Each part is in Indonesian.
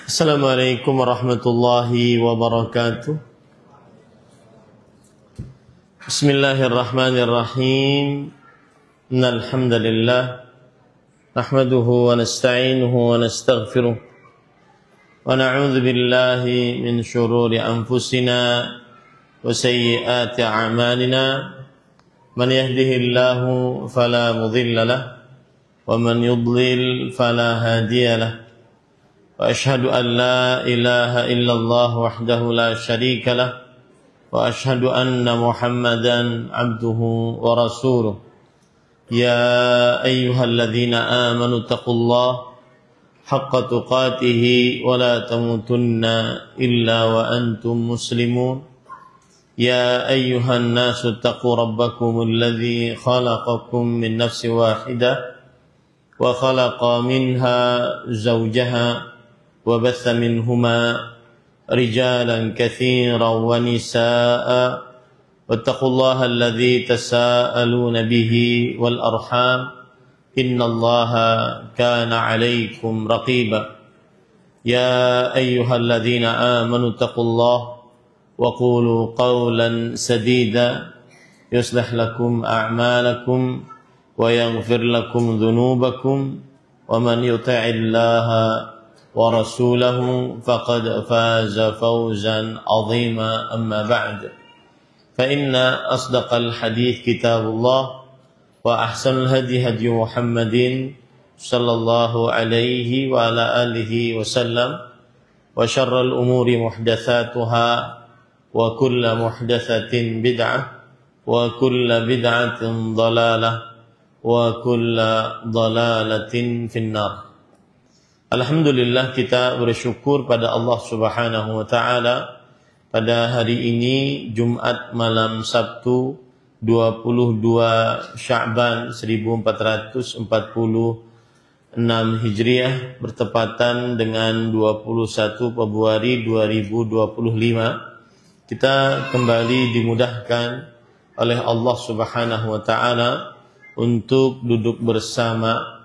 Assalamualaikum warahmatullahi wabarakatuh. Bismillahirrahmanirrahim. Innal hamdalillah nahmaduhu wa nasta'inuhu wa nastaghfiruh wa na'udzu billahi min shururi anfusina wa sayyiati a'malina. Man yahdihillahu fala mudilla lahu wa man yudlil fala hadiya lahu. وأشهد أن لا إله إلا الله وحده لا شريك له وأشهد أن محمدا عبده ورسوله يا أيها الذين آمنوا اتقوا الله حق تقاته ولا تموتن إلا وأنتم مسلمون يا أيها الناس اتقوا ربكم الذي خلقكم من نفس واحدة وخلق منها زوجها وبث منهما رجالا كثيرا ونساء واتقوا الله الذي تساءلون به والأرحام إن الله كان عليكم رقيبا يا أيها الذين آمنوا اتقوا الله وقولوا قولا سديدا يصلح لكم أعمالكم ويغفر لكم ذنوبكم ومن يطع الله ورسوله فقد فاز فوزا عظيما أما بعد فإن أصدق الحديث كتاب الله وأحسن الهدي هدي محمد صلى الله عليه وعلى آله وسلم وشر الأمور محدثاتها وكل محدثة بدعة وكل بدعة ضلالة وكل ضلالة في النار. Alhamdulillah, kita bersyukur pada Allah Subhanahu wa taala pada hari ini Jumat malam Sabtu 22 Sya'ban 1446 Hijriah bertepatan dengan 21 Februari 2025. Kita kembali dimudahkan oleh Allah Subhanahu wa taala untuk duduk bersama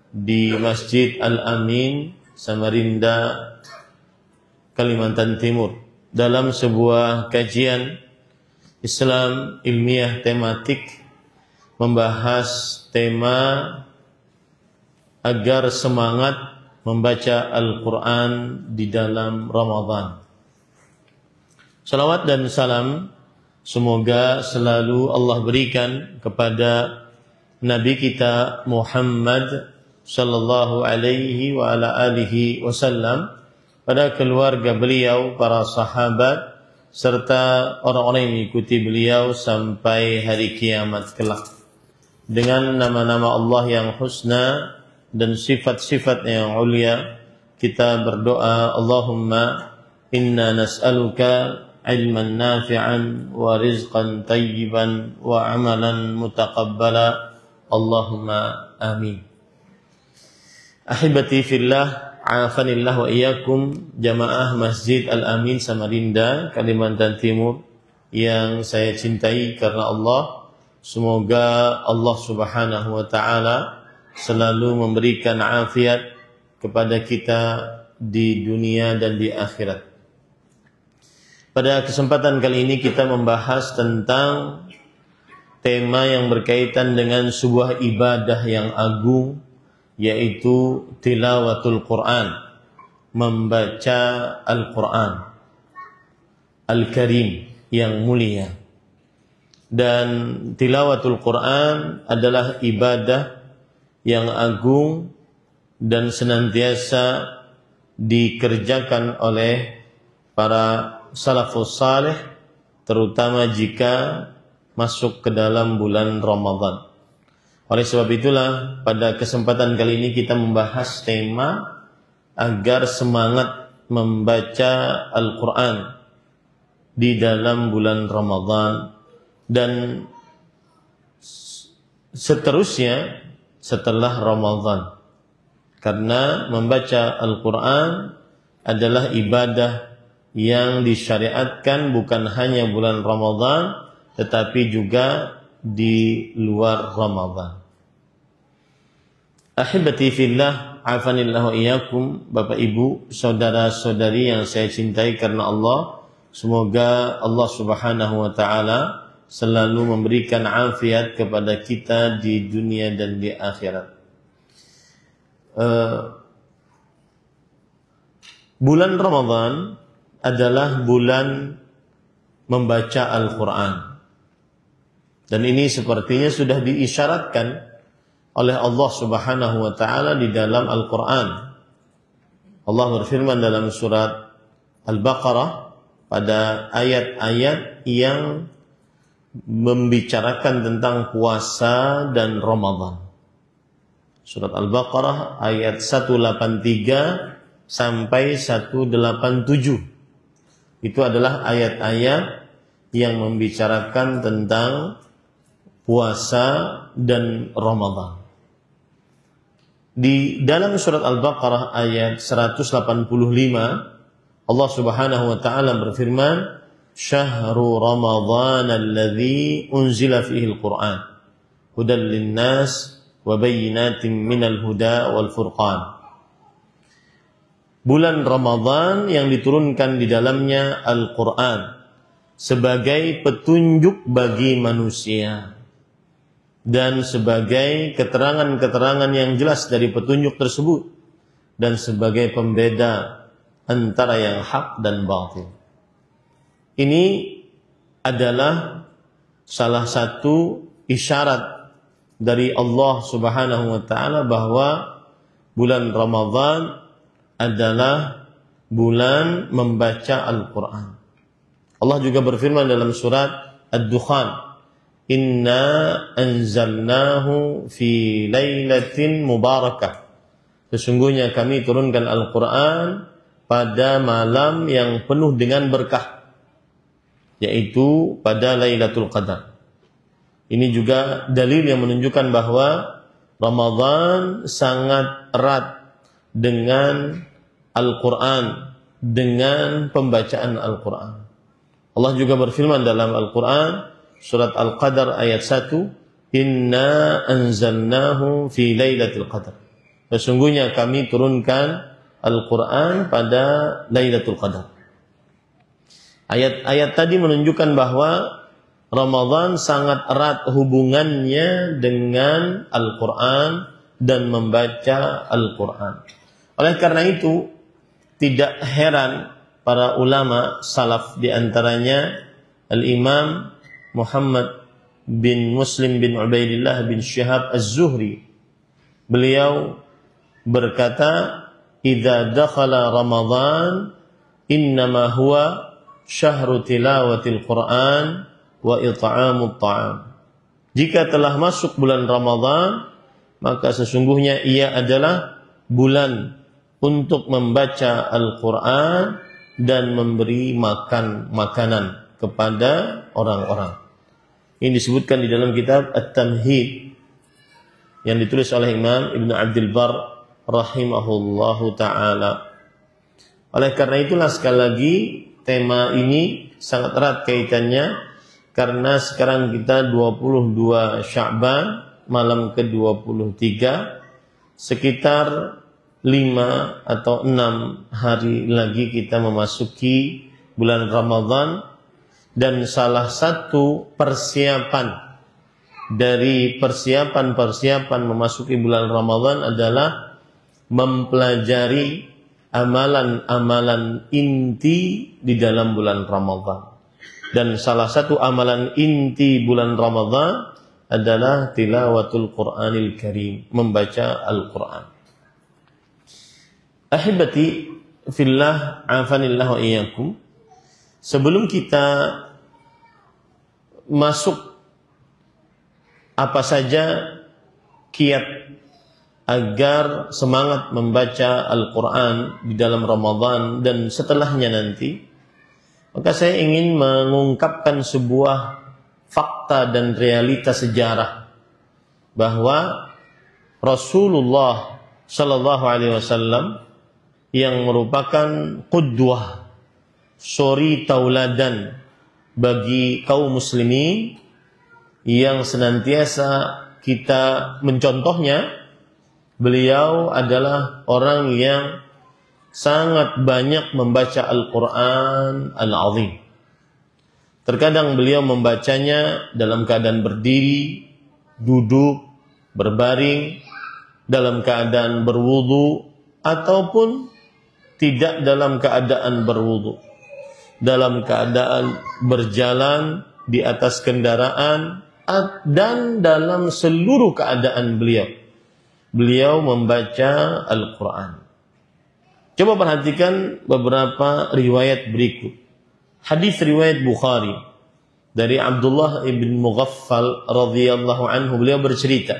di Masjid Al-Amin, Samarinda, Kalimantan Timur dalam sebuah kajian Islam ilmiah tematik membahas tema agar semangat membaca Al-Quran di dalam Ramadan. Salawat dan salam semoga selalu Allah berikan kepada Nabi kita Muhammad sallallahu alaihi wa ala alihi wasallam, pada keluarga beliau, para sahabat, serta orang-orang yang mengikuti beliau sampai hari kiamat kelak. Dengan nama-nama Allah yang husna dan sifat-sifat yang ulia, kita berdoa, Allahumma inna nas'aluka ilman nafi'an wa rizqan tayyiban wa amalan mutaqabbala. Allahumma amin. Ahibati fillah, afanillah wa iyyakum, jamaah Masjid Al-Amin Samarinda, Kalimantan Timur yang saya cintai karena Allah. Semoga Allah Subhanahu wa taala selalu memberikan afiat kepada kita di dunia dan di akhirat. Pada kesempatan kali ini kita membahas tentang tema yang berkaitan dengan sebuah ibadah yang agung, yaitu tilawatul Quran, membaca Al-Quran Al-Karim yang mulia. Dan tilawatul Quran adalah ibadah yang agung dan senantiasa dikerjakan oleh para salafus saleh, terutama jika masuk ke dalam bulan Ramadan. Oleh sebab itulah pada kesempatan kali ini kita membahas tema agar semangat membaca Al-Quran di dalam bulan Ramadan dan seterusnya setelah Ramadan. Karena membaca Al-Quran adalah ibadah yang disyariatkan bukan hanya bulan Ramadan tetapi juga di luar Ramadan. Ahibati fillah, afanillahu iyyakum, Bapak Ibu, saudara-saudari yang saya cintai karena Allah, semoga Allah Subhanahu wa taala selalu memberikan afiat kepada kita di dunia dan di akhirat. Bulan Ramadan adalah bulan membaca Al-Quran. Dan ini sepertinya sudah diisyaratkan oleh Allah Subhanahu wa taala di dalam Al-Quran. Allah berfirman dalam surat Al-Baqarah pada ayat-ayat yang membicarakan tentang puasa dan Ramadan. Surat Al-Baqarah ayat 183 sampai 187. Itu adalah ayat-ayat yang membicarakan tentang puasa dan Ramadan. Di dalam surat Al-Baqarah ayat 185, Allah Subhanahu wa taala berfirman, "Syahrul Ramadhan alladzi unzila fihi al-Qur'an, hudan lin-nas wa bayyinatin minal huda wal furqan." Bulan Ramadan yang diturunkan di dalamnya Al-Qur'an sebagai petunjuk bagi manusia dan sebagai keterangan-keterangan yang jelas dari petunjuk tersebut dan sebagai pembeda antara yang hak dan batil. Ini adalah salah satu isyarat dari Allah Subhanahu wa taala bahwa bulan Ramadan adalah bulan membaca Al-Qur'an. Allah juga berfirman dalam surat Ad-Dukhan, "Inna anzalnahu fi lailatin mubarakah." Sesungguhnya kami turunkan Al-Qur'an pada malam yang penuh dengan berkah, yaitu pada Lailatul Qadar. Ini juga dalil yang menunjukkan bahwa Ramadan sangat erat dengan Al-Quran, dengan pembacaan Al-Quran. Allah juga berfirman dalam Al-Quran, surat Al-Qadar ayat 1, "Inna anzalnahu fi Lailatul Qadar." Sesungguhnya kami turunkan Al-Quran pada Lailatul Qadar. Ayat-ayat tadi menunjukkan bahwa Ramadan sangat erat hubungannya dengan Al-Quran dan membaca Al-Quran. Oleh karena itu, tidak heran para ulama salaf, di antaranya Al-Imam Muhammad bin Muslim bin Ubaidillah bin Syihab Az-Zuhri. Beliau berkata, "Idza dakhala Ramadan, innama huwa syahru tilawatil Qur'an wa it'amut ta'am." Jika telah masuk bulan Ramadan, maka sesungguhnya ia adalah bulan untuk membaca Al-Quran dan memberi makan makanan kepada orang-orang. Ini disebutkan di dalam kitab At-Tamhid yang ditulis oleh Imam Ibn Abdul Bar rahimahullahu ta'ala. Oleh karena itulah sekali lagi tema ini sangat erat kaitannya, karena sekarang kita 22 Sya'ban, malam ke-23, sekitar 5 atau 6 hari lagi kita memasuki bulan Ramadan. Dan salah satu persiapan dari persiapan memasuki bulan Ramadan adalah mempelajari amalan-amalan inti di dalam bulan Ramadan. Dan salah satu amalan inti bulan Ramadan adalah tilawatul Qur'anil Karim, membaca Al-Quran. Ahibati fillah, afanillahu iyyakum. Sebelum kita masuk apa saja kiat agar semangat membaca Al-Quran di dalam Ramadan dan setelahnya nanti, maka saya ingin mengungkapkan sebuah fakta dan realitas sejarah bahwa Rasulullah Sallallahu Alaihi Wasallam yang merupakan qudwah, suri tauladan bagi kaum muslimin yang senantiasa kita mencontohnya, beliau adalah orang yang sangat banyak membaca Al-Quran Al-Azim. Terkadang beliau membacanya dalam keadaan berdiri, duduk, berbaring, dalam keadaan berwudu, ataupun tidak dalam keadaan berwudu, dalam keadaan berjalan di atas kendaraan, dan dalam seluruh keadaan beliau membaca Al-Quran. Coba perhatikan beberapa riwayat berikut. Hadis riwayat Bukhari dari Abdullah ibn Mughaffal radhiyallahu anhu, beliau bercerita,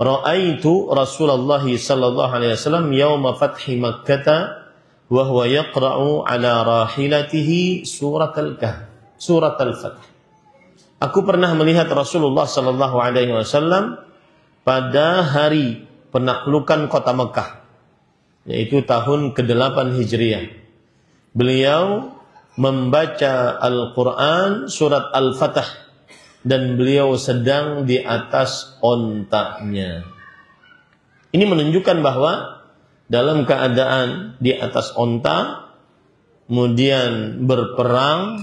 Ra'aitu Rasulullah sallallahu alaihi wasallam yauma fathi Makkah wa huwa yaqra'u ala rahilatihi surat al-Kahf, surat al-Fath. Aku pernah melihat Rasulullah sallallahu alaihi wasallam pada hari penaklukan kota Mekah, yaitu tahun ke-8 Hijriah. Beliau membaca Al-Quran surat Al-Fatah dan beliau sedang di atas ontanya. Ini menunjukkan bahwa dalam keadaan di atas onta, kemudian berperang,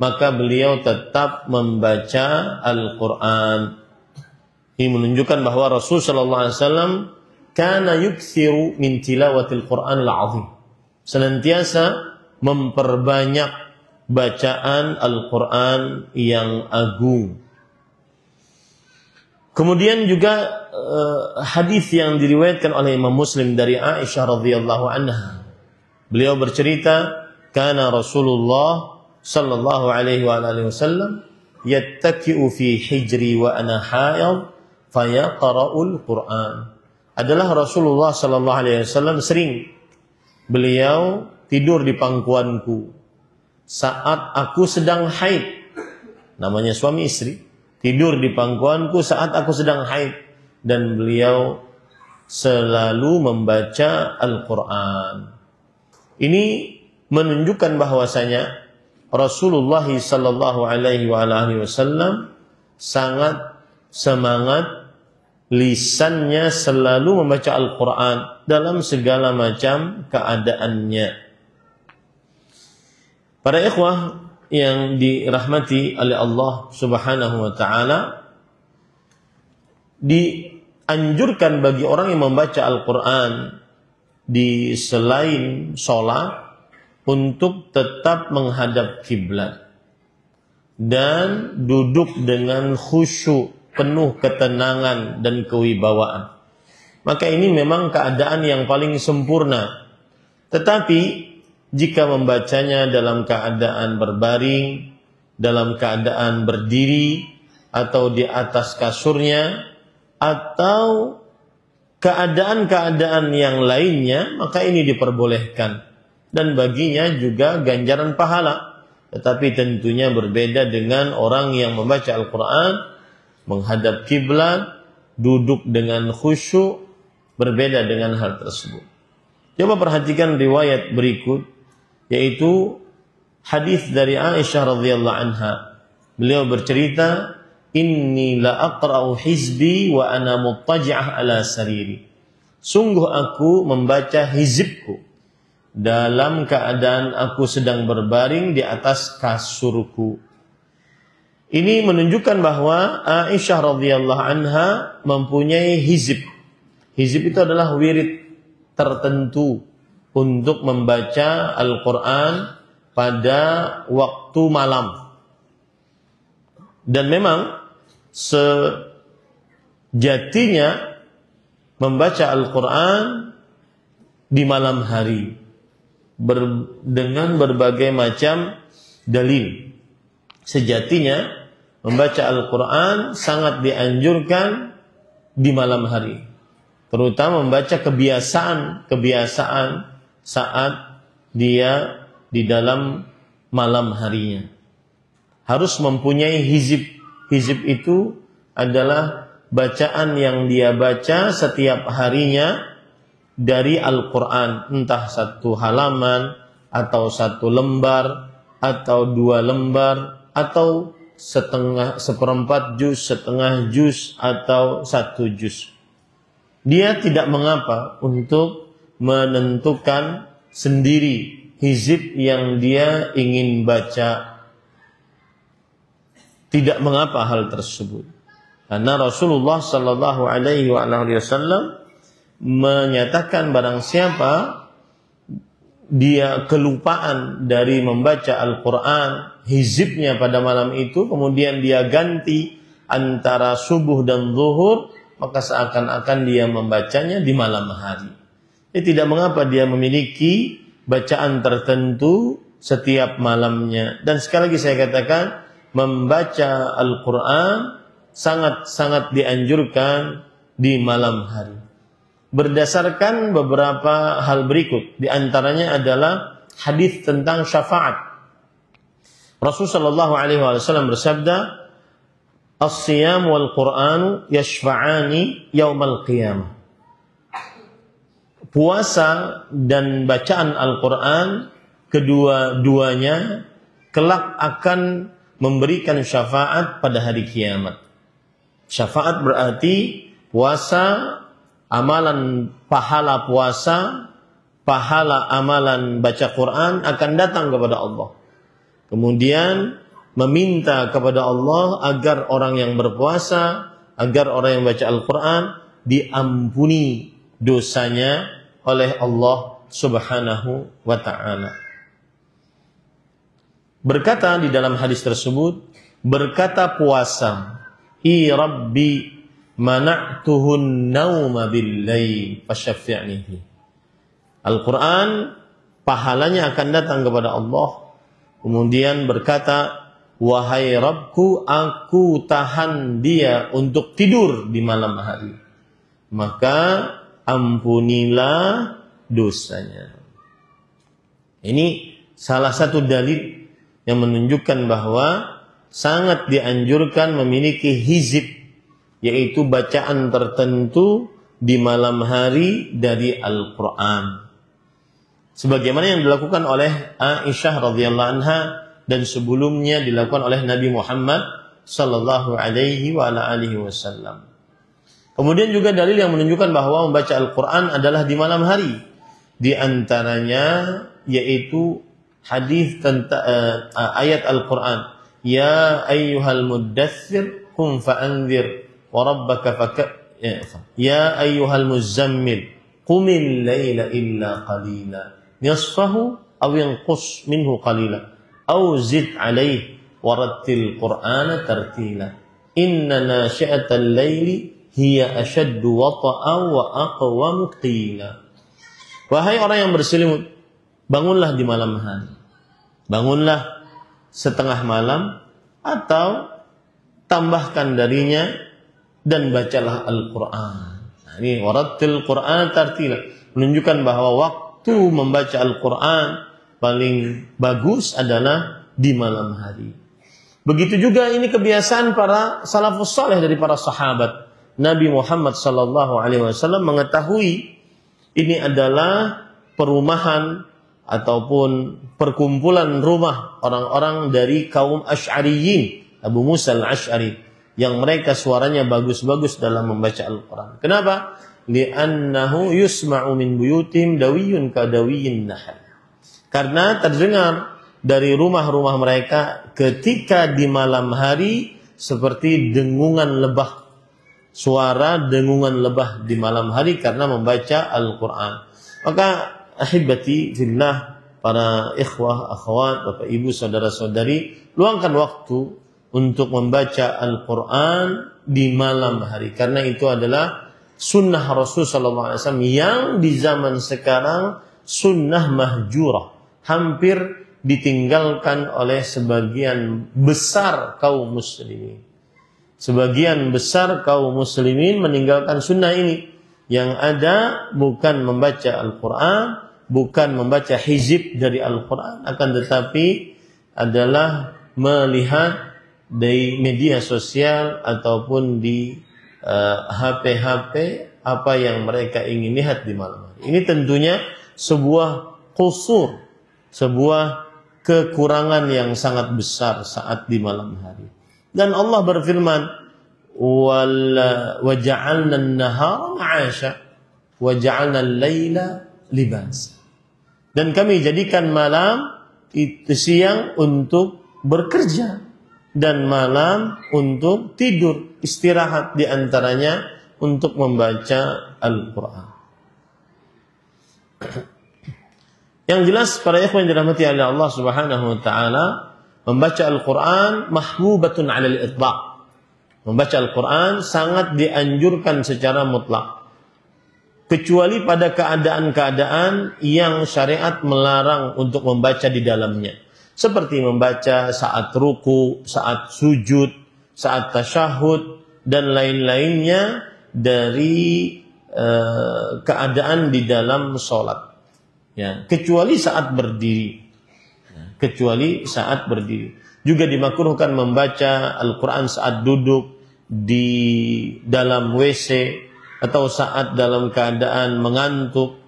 maka beliau tetap membaca Al-Quran. Ini menunjukkan bahwa Rasul sallallahu alaihi wasallam kana yukthiru min tilawatil Qur'an al-azim. Senantiasa memperbanyak bacaan Al-Quran yang agung. Kemudian juga hadis yang diriwayatkan oleh Imam Muslim dari Aisyah radhiyallahu anha. Beliau bercerita, kana Rasulullah sallallahu alaihi wa alihi wasallam yattaki'u fi hijri wa ana haid fayaqra'ul Qur'an. Adalah Rasulullah sallallahu alaihi wasallam sering beliau tidur di pangkuanku saat aku sedang haid. Namanya suami istri, tidur di pangkuanku saat aku sedang haid, dan beliau selalu membaca Al-Quran. Ini menunjukkan bahwasanya Rasulullah sallallahu alaihi wasallam sangat semangat, lisannya selalu membaca Al-Quran dalam segala macam keadaannya. Para ikhwah yang dirahmati oleh Allah Subhanahu wa taala, dianjurkan bagi orang yang membaca Al-Quran di selain sholat untuk tetap menghadap kiblat dan duduk dengan khusyuk, penuh ketenangan dan kewibawaan. Maka ini memang keadaan yang paling sempurna. Tetapi jika membacanya dalam keadaan berbaring, dalam keadaan berdiri, atau di atas kasurnya, atau keadaan-keadaan yang lainnya, maka ini diperbolehkan. Dan baginya juga ganjaran pahala. Tetapi tentunya berbeda dengan orang yang membaca Al-Quran, menghadap kiblat, duduk dengan khusyuk, berbeda dengan hal tersebut. Coba perhatikan riwayat berikut, yaitu hadis dari Aisyah radhiyallahu anha. Beliau bercerita, inni la aqra'u hizbi wa ana muttaji'ah ala sariri. Sungguh aku membaca hizibku dalam keadaan aku sedang berbaring di atas kasurku. Ini menunjukkan bahwa Aisyah radhiyallahu anha mempunyai hizib. Hizib itu adalah wirid tertentu untuk membaca Al-Quran pada waktu malam. Dan memang sejatinya membaca Al-Quran di malam hari dengan berbagai macam dalil. Sejatinya membaca Al-Quran sangat dianjurkan di malam hari, terutama membaca kebiasaan saat dia di dalam malam harinya. Harus mempunyai hizib. Hizib itu adalah bacaan yang dia baca setiap harinya dari Al-Quran, entah satu halaman, atau satu lembar, atau 2 lembar, atau seperempat juz, setengah juz, atau 1 juz. dia tidak mengapa untuk menentukan sendiri hizib yang dia ingin baca. Tidak mengapa hal tersebut. Karena Rasulullah sallallahu alaihi wasallam menyatakan barang siapa dia kelupaan dari membaca Al-Qur'an hizibnya pada malam itu, kemudian dia ganti antara subuh dan zuhur, maka seakan-akan dia membacanya di malam hari. Jadi tidak mengapa dia memiliki bacaan tertentu setiap malamnya. Dan sekali lagi saya katakan, membaca Al-Quran sangat-sangat dianjurkan di malam hari. Berdasarkan beberapa hal berikut, di antaranya adalah hadis tentang syafaat. Rasulullah SAW bersabda, "As-siyam wal Qur'anu yashfa'ani yaumal qiyamah." Puasa dan bacaan Al-Quran kedua-duanya kelak akan memberikan syafaat pada hari kiamat. Syafaat berarti puasa, amalan pahala puasa, pahala amalan baca Quran akan datang kepada Allah. Kemudian meminta kepada Allah agar orang yang berpuasa, agar orang yang baca Al-Quran diampuni dosanya oleh Allah Subhanahu wa ta'ala. Berkata di dalam hadis tersebut, berkata puasa, "I Rabbi mana'tuhun nauma bil-lail fasyafi'nihi." Al-Quran pahalanya akan datang kepada Allah. Kemudian berkata, "Wahai Rabbku, aku tahan dia untuk tidur di malam hari, maka ampunilah dosanya." Ini salah satu dalil yang menunjukkan bahwa sangat dianjurkan memiliki hizib, yaitu bacaan tertentu di malam hari dari Al-Quran. Sebagaimana yang dilakukan oleh Aisyah radhiyallahu anha dan sebelumnya dilakukan oleh Nabi Muhammad sallallahu alaihi wasallam. Kemudian juga dalil yang menunjukkan bahwa membaca Al-Quran adalah di malam hari. Di antaranya yaitu hadis tentang ayat Al-Quran, "Ya ayyuhal muddaththir qum fa'anzir wa rabbaka ya ayyuhal muzammil qumil laila illa qalila nisfahu aw yanqus minhu qalila aw zid alayhi warattil qur'ana tartila inna nashi'atal laili hiya ashaddu wata'an wa aqwamu qila." Wahai orang yang berselimut, bangunlah di malam hari. Bangunlah setengah malam atau tambahkan darinya dan bacalah Al-Quran. Nah, ini warattil Qur'an tartila, menunjukkan bahwa waktu membaca Al-Quran paling bagus adalah di malam hari. Begitu juga ini kebiasaan para salafus saleh dari para sahabat. Nabi Muhammad SAW mengetahui ini adalah perumahan ataupun perkumpulan rumah orang-orang dari kaum Asy'ariyin, Abu Musa al-Asy'ari, yang mereka suaranya bagus-bagus dalam membaca Al-Quran. Kenapa? Li'annahu yusma'u min buyutim dawiyun ka dawiyyin nahl. Karena terdengar dari rumah-rumah mereka ketika di malam hari seperti dengungan lebah. Suara dengungan lebah di malam hari karena membaca Al-Quran. Maka ahibati fillah, para ikhwah, akhwat, bapak ibu, saudara-saudari, luangkan waktu untuk membaca Al-Quran di malam hari. Karena itu adalah sunnah Rasul SAW yang di zaman sekarang sunnah mahjurah, hampir ditinggalkan oleh sebagian besar kaum muslimin. Sebagian besar kaum muslimin meninggalkan sunnah ini. Yang ada bukan membaca Al-Quran, bukan membaca hizib dari Al-Quran, akan tetapi adalah melihat di media sosial ataupun di HP-HP apa yang mereka ingin lihat di malam hari. Ini tentunya sebuah qusur, sebuah kekurangan yang sangat besar saat di malam hari. Dan Allah berfirman, wa ja'alna an-nahara ma'asha wa ja'alna al-laila libas. Dan kami jadikan malam itu siang untuk bekerja dan malam untuk tidur, istirahat, di antaranya untuk membaca Al-Qur'an. Yang jelas para ikhwan yang dirahmati oleh Allah Subhanahu wa taala, membaca Al-Qur'an mahbubatun 'alal itlaq. Membaca Al-Qur'an sangat dianjurkan secara mutlak. Kecuali pada keadaan-keadaan yang syariat melarang untuk membaca di dalamnya. Seperti membaca saat ruku, saat sujud, saat tasyahud, dan lain-lainnya dari keadaan di dalam sholat. Ya, kecuali saat berdiri. Kecuali saat berdiri. Juga dimakruhkan membaca Al-Quran saat duduk di dalam WC atau saat dalam keadaan mengantuk.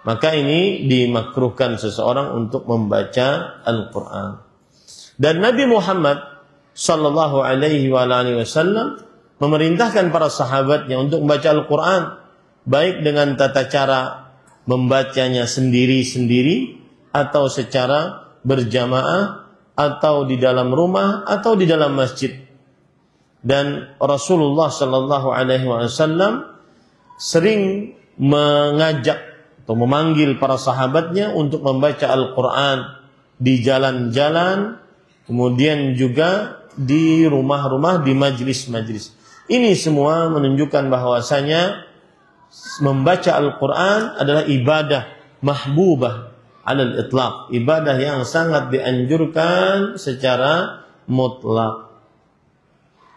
Maka ini dimakruhkan seseorang untuk membaca Al-Quran. Dan Nabi Muhammad sallallahu alaihi wasallam memerintahkan para sahabatnya untuk membaca Al-Quran, baik dengan tata cara membacanya sendiri-sendiri atau secara berjamaah atau di dalam rumah atau di dalam masjid. Dan Rasulullah sallallahu alaihi wasallam sering mengajak atau memanggil para sahabatnya untuk membaca Al-Quran di jalan-jalan, kemudian juga di rumah-rumah, di majlis-majlis. Ini semua menunjukkan bahwasanya membaca Al-Quran adalah ibadah mahbubah alal itlaq, ibadah yang sangat dianjurkan secara mutlak.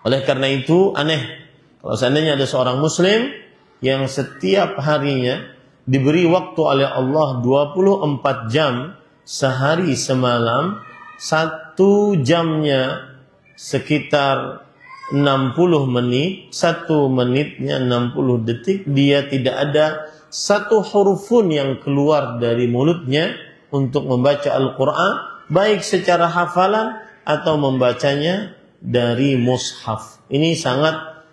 Oleh karena itu aneh kalau seandainya ada seorang muslim yang setiap harinya diberi waktu oleh Allah 24 jam sehari semalam, 1 jamnya sekitar 60 menit, 1 menitnya 60 detik, dia tidak ada satu huruf pun yang keluar dari mulutnya untuk membaca Al-Quran, baik secara hafalan atau membacanya dari mushaf. Ini sangat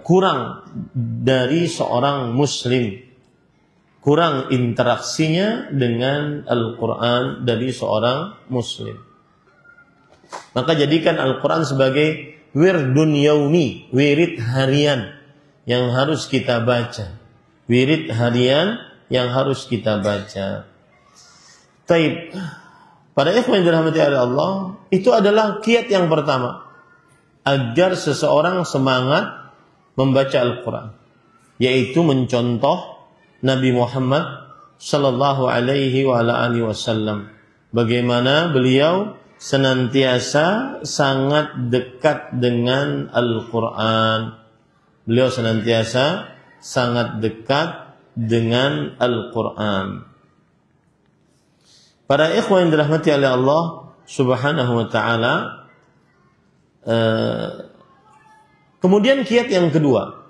kurang dari seorang muslim, kurang interaksinya dengan Al-Quran dari seorang muslim. Maka jadikan Al-Quran sebagai wirdun yaumi, wirid harian yang harus kita baca. Wirid harian yang harus kita baca. Taib. Pada ikhwan yang dirahmati oleh Allah, itu adalah kiat yang pertama agar seseorang semangat membaca Al-Quran, yaitu mencontoh Nabi Muhammad sallallahu alaihi wasallam. Bagaimana beliau senantiasa sangat dekat dengan Al-Quran. Beliau senantiasa sangat dekat dengan Al-Quran. Para ikhwan yang dirahmati oleh Allah Subhanahu wa taala, kemudian kiat yang kedua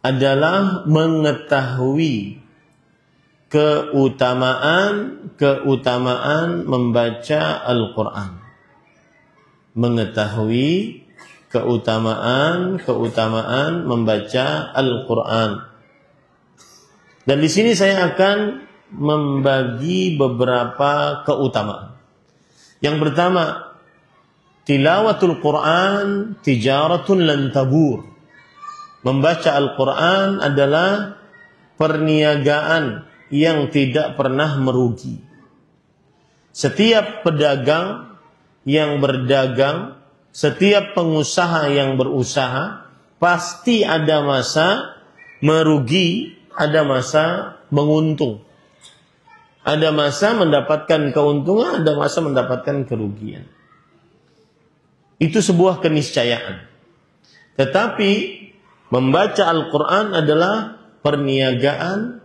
adalah mengetahui keutamaan membaca Al-Quran. Mengetahui keutamaan membaca Al-Quran. Dan di sini saya akan membagi beberapa keutamaan. Yang pertama, tilawatul Quran tijaratun lan tabur. Membaca Al-Quran adalah perniagaan yang tidak pernah merugi. Setiap pedagang yang berdagang, setiap pengusaha yang berusaha, pasti ada masa merugi, ada masa menguntung. Ada masa mendapatkan keuntungan, ada masa mendapatkan kerugian. Itu sebuah keniscayaan. Tetapi membaca Al-Quran adalah perniagaan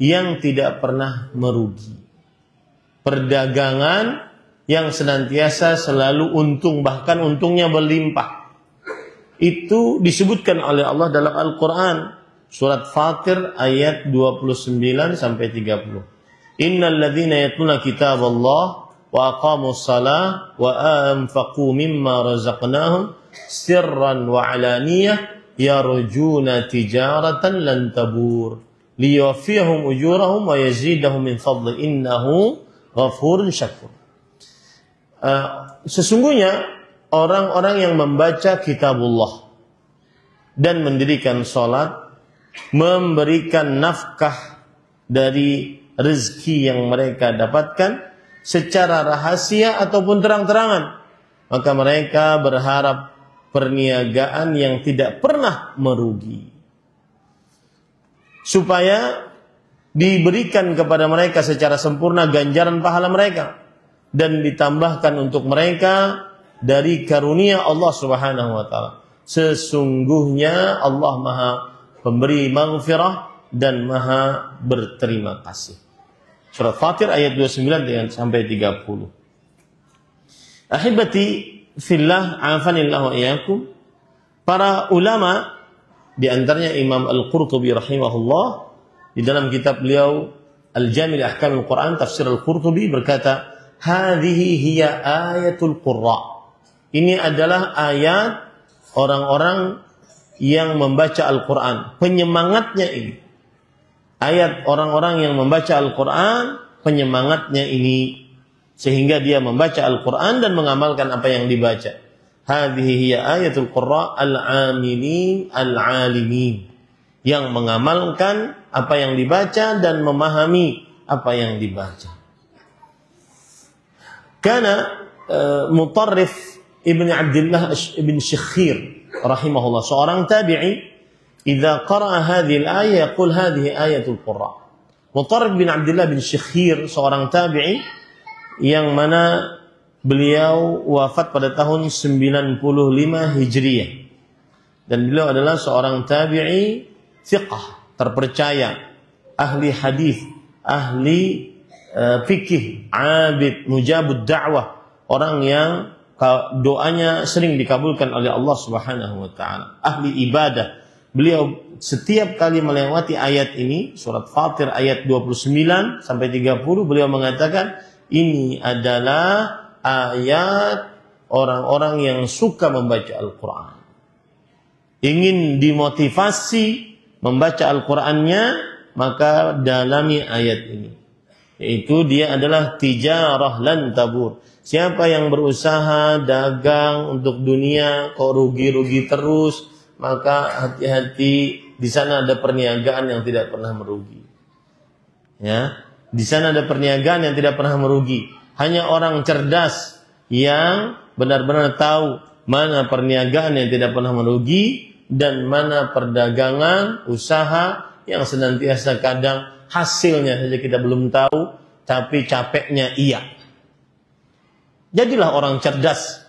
yang tidak pernah merugi. Perdagangan yang senantiasa selalu untung, bahkan untungnya berlimpah. Itu disebutkan oleh Allah dalam Al-Quran. Surat Fatir ayat 29 sampai 30. Innal ladzina yatluna kitaballah wa aqamus shalah wa anfaqu mimma razaqnahum sirran wa alaniyah yarjuna tijaratan lan tabur liyuwaffiyahum ujurahum wa yazidahum min fadli innahu ghafurun syakur. Sesungguhnya orang-orang yang membaca kitabullah dan mendirikan salat, memberikan nafkah dari rezeki yang mereka dapatkan secara rahasia ataupun terang-terangan, maka mereka berharap perniagaan yang tidak pernah merugi, supaya diberikan kepada mereka secara sempurna ganjaran pahala mereka dan ditambahkan untuk mereka dari karunia Allah Subhanahu wa taala. Sesungguhnya Allah Maha pemberi maghfirah dan Maha berterima kasih. Surat Fatir ayat 29 sampai 30. Ahibati fillah, afanillahu wa iyyakum. Para ulama di antaranya Imam Al-Qurtubi rahimahullah di dalam kitab beliau Al-Jami' li Ahkamil Quran, tafsir Al-Qurtubi berkata, "Hadhihi hiya ayatul qurra." Ini adalah ayat orang-orang yang membaca Al-Quran, penyemangatnya ini. Ayat orang-orang yang membaca Al-Quran, penyemangatnya ini, sehingga dia membaca Al-Quran dan mengamalkan apa yang dibaca. Hadhihi hiya ayatul qurra al-amilin al-alimin, yang mengamalkan apa yang dibaca dan memahami apa yang dibaca. Karena Mutarrif Ibn Abdullah Ibn Syikhir rahimahullah, seorang tabi'i, idza qara'a hadhihi al-ayah yaqul hadhihi ayatul qurra. Mutarrif bin Abdullah bin Syikhir, seorang tabi'i yang mana beliau wafat pada tahun 95 Hijriyah, dan beliau adalah seorang tabi'i thiqah, terpercaya, ahli hadis, ahli fikih, abid, mujabud da'wah, orang yang doanya sering dikabulkan oleh Allah Subhanahu wa taala, ahli ibadah. Beliau setiap kali melewati ayat ini, surat Fatir ayat 29 sampai 30, beliau mengatakan ini adalah ayat orang-orang yang suka membaca Al-Quran, ingin dimotivasi membaca Al-Qurannya, maka dalami ayat ini, yaitu dia adalah tijarah lan tabur. Siapa yang berusaha dagang untuk dunia kok rugi-rugi terus, maka hati-hati, di sana ada perniagaan yang tidak pernah merugi. Ya, di sana ada perniagaan yang tidak pernah merugi. Hanya orang cerdas yang benar-benar tahu mana perniagaan yang tidak pernah merugi dan mana perdagangan, usaha yang senantiasa kadang hasilnya saja kita belum tahu, tapi capeknya iya. Jadilah orang cerdas,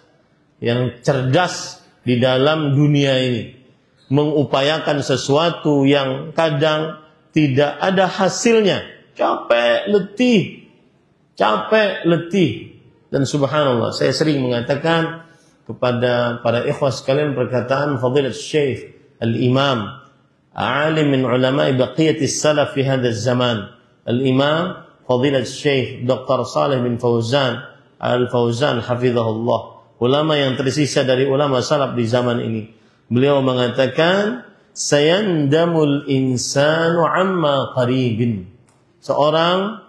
yang cerdas di dalam dunia ini, mengupayakan sesuatu yang kadang tidak ada hasilnya, capek letih. Dan subhanallah, saya sering mengatakan kepada para ikhwah sekalian perkataan Fadilat Syekh Al-Imam, alim min ulama'i baqiyatis salaf fi hadha zaman, Al-Imam Fadilat Syekh Dr. Saleh bin Fauzan Al-Fauzan hafizahullah, ulama yang tersisa dari ulama salaf di zaman ini. Beliau mengatakan, sayandamul insanu amma qaribin. Seorang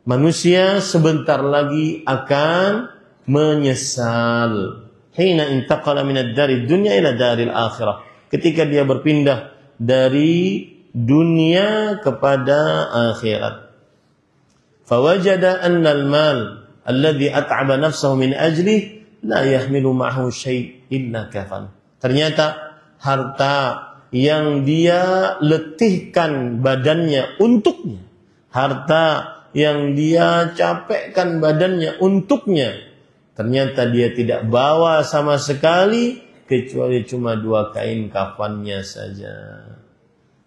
manusia sebentar lagi akan menyesal. Hina intaqala minad dari dunya ila daril akhirah. Ketika dia berpindah dari dunia kepada akhirat. Fawajada anna al-mal alladhi at'aba nafsahu min ajlih la yahmilu ma'ahu syai' illa kafan. Ternyata harta yang dia letihkan badannya untuknya, harta yang dia capekkan badannya untuknya, ternyata dia tidak bawa sama sekali kecuali cuma 2 kain kafannya saja.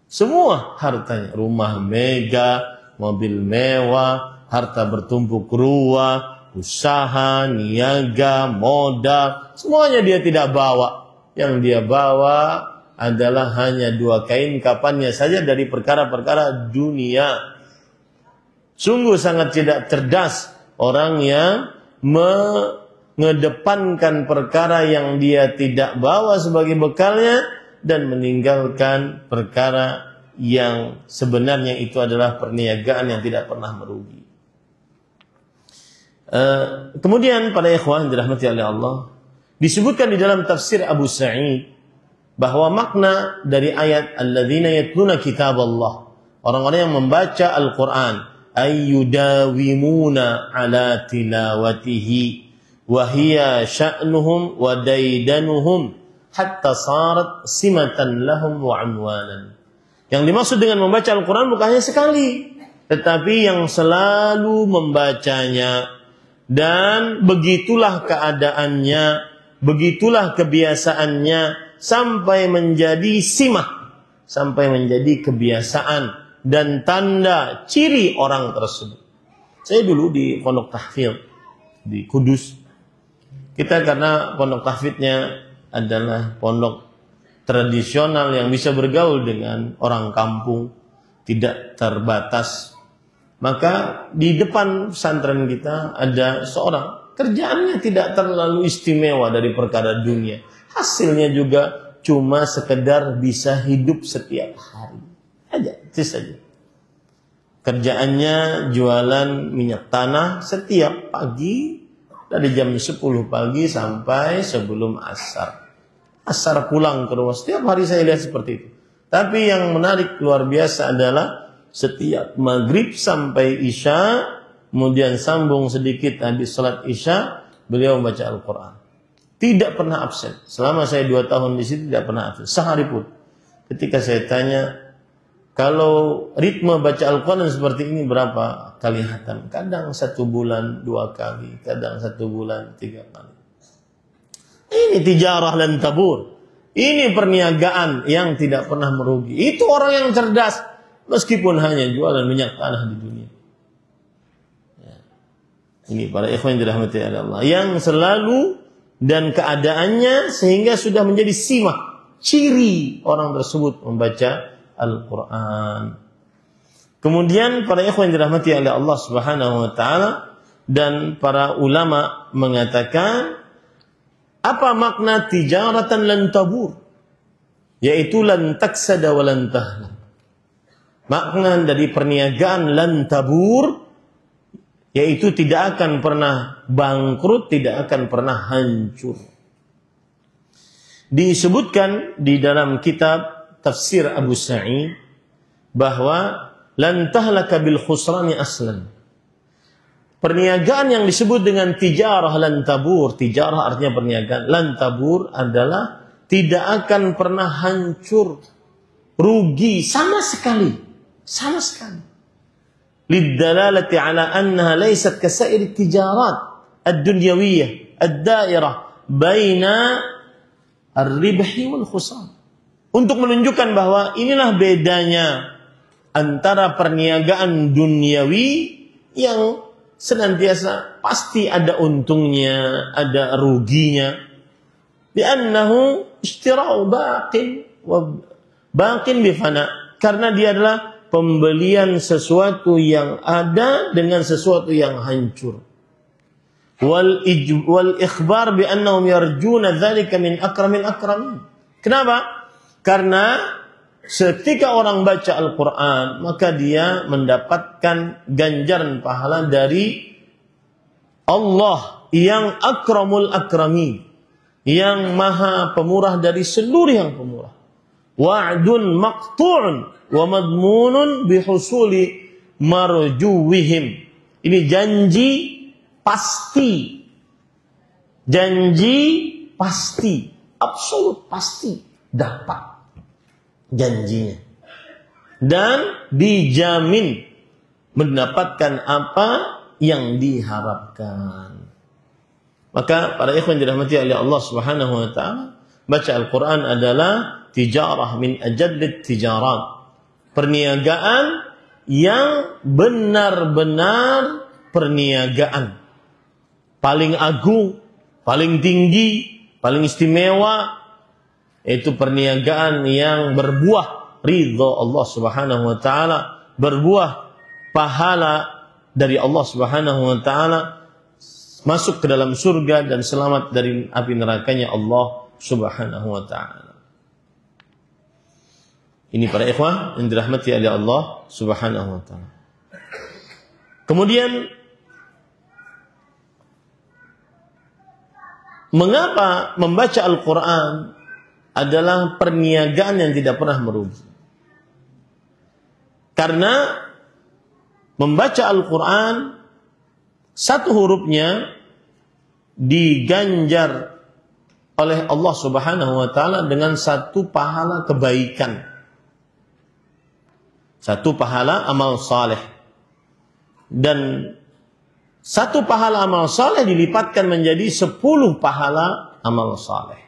Semua hartanya, rumah mega, mobil mewah, harta bertumpuk ruah, usaha, niaga, modal, semuanya dia tidak bawa. Yang dia bawa adalah hanya 2 kain kafannya saja dari perkara-perkara dunia. Sungguh sangat tidak cerdas orang yang mengedepankan perkara yang dia tidak bawa sebagai bekalnya dan meninggalkan perkara yang sebenarnya itu adalah perniagaan yang tidak pernah merugi. Kemudian para ikhwah yang dirahmati oleh Allah, disebutkan di dalam tafsir Abu Sa'id bahwa makna dari ayat alladzina yatluna kitaballah, orang-orang yang membaca Al-Qur'an, ayyudawimuna ala tilawatihi wa hiya sya'nuhum wa daidanuhum hatta sarat simatan lahum wa anwanan. Yang dimaksud dengan membaca Al-Quran bukan hanya sekali, tetapi yang selalu membacanya, dan begitulah keadaannya, begitulah kebiasaannya, sampai menjadi simah, sampai menjadi kebiasaan dan tanda ciri orang tersebut. Saya dulu di pondok tahfidz di Kudus, kita karena pondok tahfidznya adalah pondok tradisional yang bisa bergaul dengan orang kampung, tidak terbatas. Maka di depan pesantren kita ada seorang, kerjaannya tidak terlalu istimewa dari perkara dunia. Hasilnya juga cuma sekedar bisa hidup setiap hari. Aja, itu saja. Kerjaannya jualan minyak tanah setiap pagi dari jam 10 pagi sampai sebelum asar. Asar pulang ke rumah. Setiap hari saya lihat seperti itu. Tapi yang menarik luar biasa adalah setiap maghrib sampai isya, kemudian sambung sedikit habis salat isya, beliau membaca Al-Quran. Tidak pernah absen. Selama saya 2 tahun di situ tidak pernah absen. Sehari pun. Ketika saya tanya, kalau ritme baca Al-Quran seperti ini berapa kali khatam? Kadang 1 bulan 2 kali, kadang 1 bulan 3 kali. Ini tijarah lan tabur. Ini perniagaan yang tidak pernah merugi. Itu orang yang cerdas, meskipun hanya jualan minyak tanah di dunia. Ya. Ini para ikhwan yang dirahmati Allah, yang selalu dan keadaannya sehingga sudah menjadi simak, ciri orang tersebut membaca Al-Quran. Kemudian para ikhwan yang dirahmati oleh Allah Subhanahu wa taala, dan para ulama mengatakan, apa makna tijaratan lan tabur? Yaitu lan taksada wa lan tahlan. Makna dari perniagaan lan tabur, yaitu tidak akan pernah bangkrut, tidak akan pernah hancur. Disebutkan di dalam kitab tafsir Abu Sa'id bahwa lan tahlaka bil khusrani aslan. Perniagaan yang disebut dengan tijarah lan tabur, tijarah artinya perniagaan, lan tabur adalah tidak akan pernah hancur, rugi sama sekali, sama sekali. Lidalalati ala annaha laysat kasair tijarat ad-dunyawiyah ad-dairah baina ar-ribhi wal khusran. Untuk menunjukkan bahwa inilah bedanya antara perniagaan duniawi yang senantiasa pasti ada untungnya, ada ruginya. Bi'annahu istira'u baqin wa baqin bifana. Karena dia adalah pembelian sesuatu yang ada dengan sesuatu yang hancur. Wal ikhbar bi'annahum yarjuna dzalika min akramil akramin. Kenapa? Karena ketika orang baca Al-Quran, maka dia mendapatkan ganjaran pahala dari Allah yang akramul akrami, yang maha pemurah dari seluruh yang pemurah. Wa'dun maqtu'un wa madmunun bihusuli marjuwihim. Ini janji pasti. Janji pasti. Absolut pasti. Dapat janjinya. Dan dijamin mendapatkan apa yang diharapkan. Maka para ikhwan dirahmati oleh Allah Subhanahu wa taala, baca Al-Qur'an adalah tijarah min ajadlit tijarat. Perniagaan yang benar-benar perniagaan. Paling agung, paling tinggi, paling istimewa, itu perniagaan yang berbuah ridha Allah Subhanahu wa taala, berbuah pahala dari Allah Subhanahu wa taala, masuk ke dalam surga dan selamat dari api nerakanya Allah Subhanahu wa taala. Ini para ikhwah yang dirahmati oleh Allah Subhanahu wa taala. Kemudian mengapa membaca Al-Qur'an adalah perniagaan yang tidak pernah merugi? Karena membaca Al-Qur'an satu hurufnya diganjar oleh Allah Subhanahu wa taala dengan satu pahala kebaikan. Satu pahala amal saleh. Dan satu pahala amal saleh dilipatkan menjadi 10 pahala amal saleh.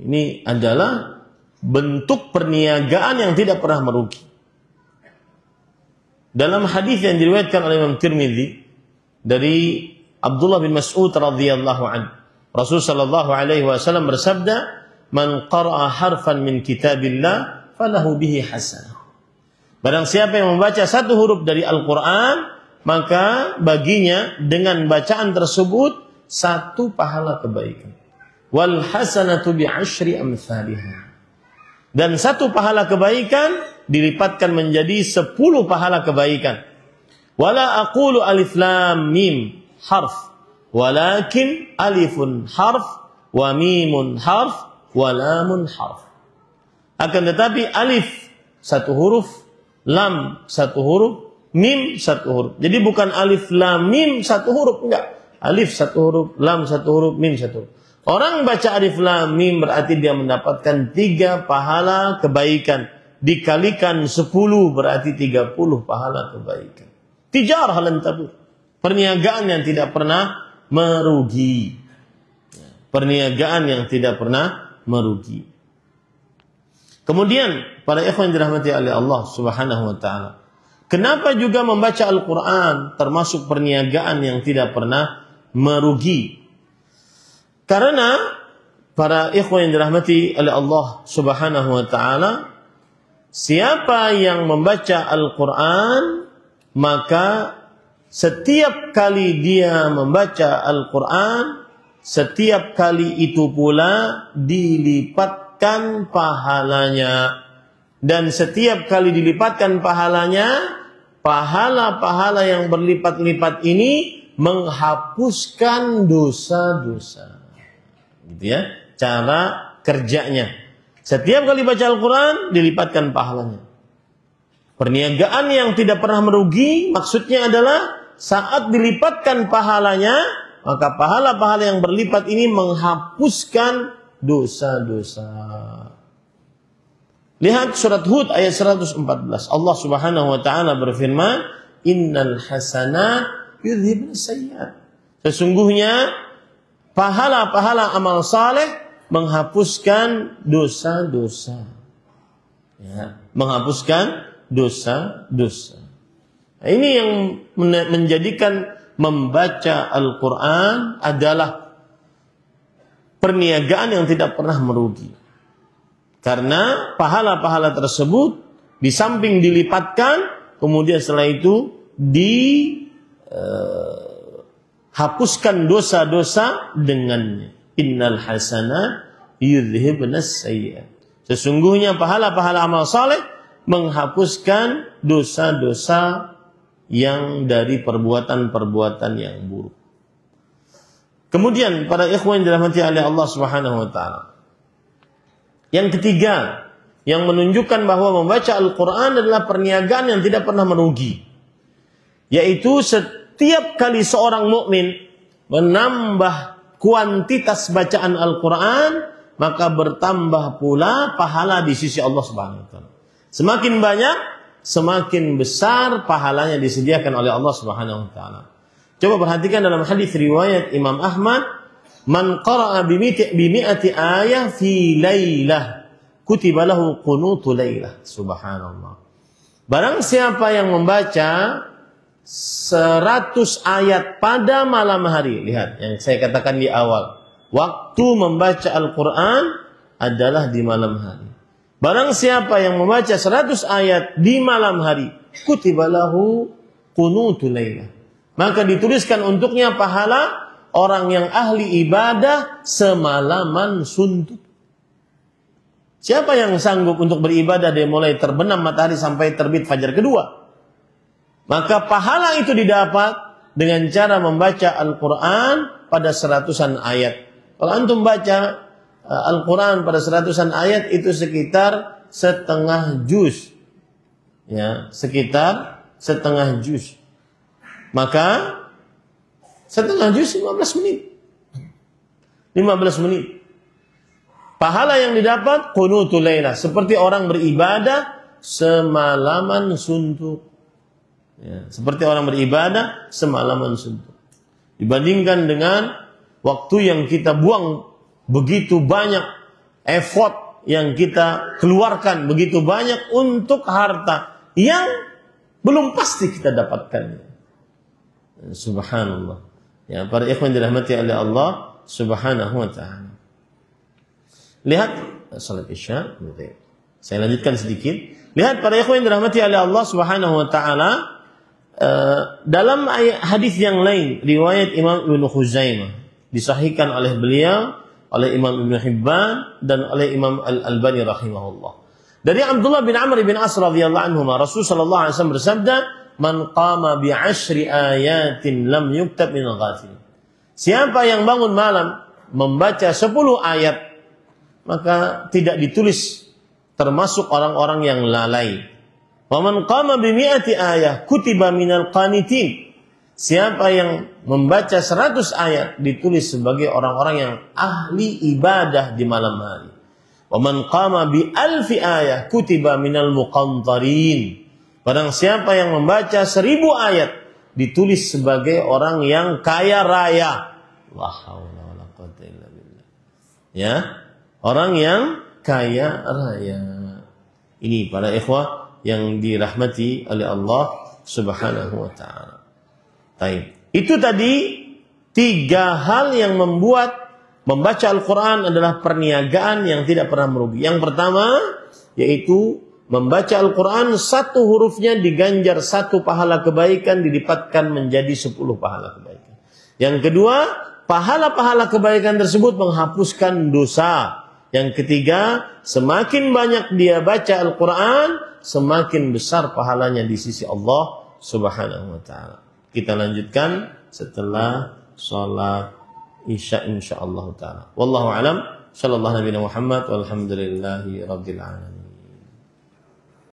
Ini adalah bentuk perniagaan yang tidak pernah merugi. Dalam hadis yang diriwayatkan oleh Imam Tirmidzi dari Abdullah bin Mas'ud radhiyallahu anhu, Rasul sallallahu alaihi wasallam bersabda, "Man qara'a harfan min kitabillah falahu bihi hasanah." Barang siapa yang membaca satu huruf dari Al-Qur'an, maka baginya dengan bacaan tersebut satu pahala kebaikan. Wal hasanatu bi 'asyri amsalihha. Dan satu pahala kebaikan dilipatkan menjadi 10 pahala kebaikan. Wala aqulu alif lam mim harf, walakin alifun harf wa mimun harf wa lamun harf. Akan tetapi alif satu huruf, lam satu huruf, mim satu huruf. Jadi bukan alif lam mim satu huruf, enggak. Alif satu huruf, lam satu huruf, mim satu huruf. Orang baca alif lam mim berarti dia mendapatkan 3 pahala kebaikan. Dikalikan 10 berarti 30 pahala kebaikan. Tijarah lan tabur. Perniagaan yang tidak pernah merugi. Perniagaan yang tidak pernah merugi. Kemudian para ikhwan yang dirahmati oleh Allah Subhanahu wa taala, kenapa juga membaca Al-Qur'an termasuk perniagaan yang tidak pernah merugi? Karena para ikhwan yang dirahmati oleh Allah Subhanahu wa taala, siapa yang membaca Al-Qur'an, maka setiap kali dia membaca Al-Qur'an, setiap kali itu pula dilipatkan pahalanya. Dan setiap kali dilipatkan pahalanya, pahala-pahala yang berlipat-lipat ini menghapuskan dosa-dosa. Gitu ya, cara kerjanya. Setiap kali baca Al-Quran dilipatkan pahalanya. Perniagaan yang tidak pernah merugi maksudnya adalah saat dilipatkan pahalanya, maka pahala-pahala yang berlipat ini menghapuskan dosa-dosa. Lihat surat Hud ayat 114. Allah Subhanahu wa taala berfirman, "Innal hasanat yudhibus sayyi'at." Sesungguhnya pahala-pahala amal saleh menghapuskan dosa-dosa. Ya, menghapuskan dosa-dosa. Nah, ini yang menjadikan membaca Al-Qur'an adalah perniagaan yang tidak pernah merugi. Karena pahala-pahala tersebut di samping dilipatkan, kemudian setelah itu dihapuskan dosa-dosa dengannya. Innal hasanat yudhibnas sayyi'at. Sesungguhnya pahala-pahala amal saleh menghapuskan dosa-dosa yang dari perbuatan-perbuatan yang buruk. Kemudian para ikhwan yang dirahmati oleh Allah Subhanahu wa taala, yang ketiga yang menunjukkan bahwa membaca Al-Qur'an adalah perniagaan yang tidak pernah merugi, yaitu setiap kali seorang mukmin menambah kuantitas bacaan Al-Qur'an, maka bertambah pula pahala di sisi Allah Subhanahu wa taala. Semakin banyak, semakin besar pahalanya disediakan oleh Allah Subhanahu wa taala. Coba perhatikan dalam hadis riwayat Imam Ahmad, "Man qara'a bi mi'ati ayah fi lailah, kutiba lahu qunutu lailah." Subhanallah. Barang siapa yang membaca 100 ayat pada malam hari, lihat yang saya katakan di awal, waktu membaca Al-Qur'an adalah di malam hari. Barang siapa yang membaca 100 ayat di malam hari, kutiba lahu qunutul lailah. Maka dituliskan untuknya pahala orang yang ahli ibadah semalaman suntuk. Siapa yang sanggup untuk beribadah dari mulai terbenam matahari sampai terbit fajar kedua? Maka pahala itu didapat dengan cara membaca Al-Quran pada 100-an ayat. Kalau antum baca Al-Quran pada 100-an ayat itu sekitar setengah juz. Ya, sekitar setengah juz. Maka setengah juz 15 menit. 15 menit. Pahala yang didapat qunutul lailah, seperti orang beribadah semalaman suntuk. Ya, seperti orang beribadah semalaman suntuk. Dibandingkan dengan waktu yang kita buang begitu banyak, effort yang kita keluarkan begitu banyak untuk harta yang belum pasti kita dapatkan. Subhanallah. Ya, para ikhwan dirahmati oleh Allah Subhanahu wa taala. Lihat salat Isya. Saya lanjutkan sedikit. Lihat para ikhwan dirahmati oleh Allah Subhanahu wa taala, dalam hadis yang lain riwayat Imam Ibnu Khuzaimah disahihkan oleh beliau, oleh Imam Ibnu Hibban dan oleh Imam Al-Albani rahimahullah. Dari Abdullah bin Amr bin As radhiyallahu anhu, Rasul sallallahu alaihi wasallam bersabda, "Man qama bi 10 ayatin lam yuktab min al-ghafil." Siapa yang bangun malam membaca 10 ayat, maka tidak ditulis termasuk orang-orang yang lalai. Wa man qama bi 100 ayah kutiba minal qanitin. Siapa yang membaca 100 ayat ditulis sebagai orang-orang yang ahli ibadah di malam hari. Wa man qama bi 1000 ayah kutiba minal muqantarin. Barang siapa yang membaca 1000 ayat ditulis sebagai orang yang kaya raya. La haula wala quwwata illa billah. Ya, orang yang kaya raya. Ini para ikhwah yang dirahmati oleh Allah Subhanahu wa taala. Baik. Itu tadi 3 hal yang membuat membaca Al-Quran adalah perniagaan yang tidak pernah merugi. Yang pertama yaitu membaca Al-Quran 1 hurufnya diganjar 1 pahala kebaikan, dilipatkan menjadi 10 pahala kebaikan. Yang kedua, pahala-pahala kebaikan tersebut menghapuskan dosa. Yang ketiga, semakin banyak dia baca Al-Quran, semakin besar pahalanya di sisi Allah Subhanahu wa ta'ala. Kita lanjutkan setelah sholat Isya insyaallah ta'ala. Wallahu alam. Sallallahu Nabi Muhammad walhamdulillahi rabbil alamin.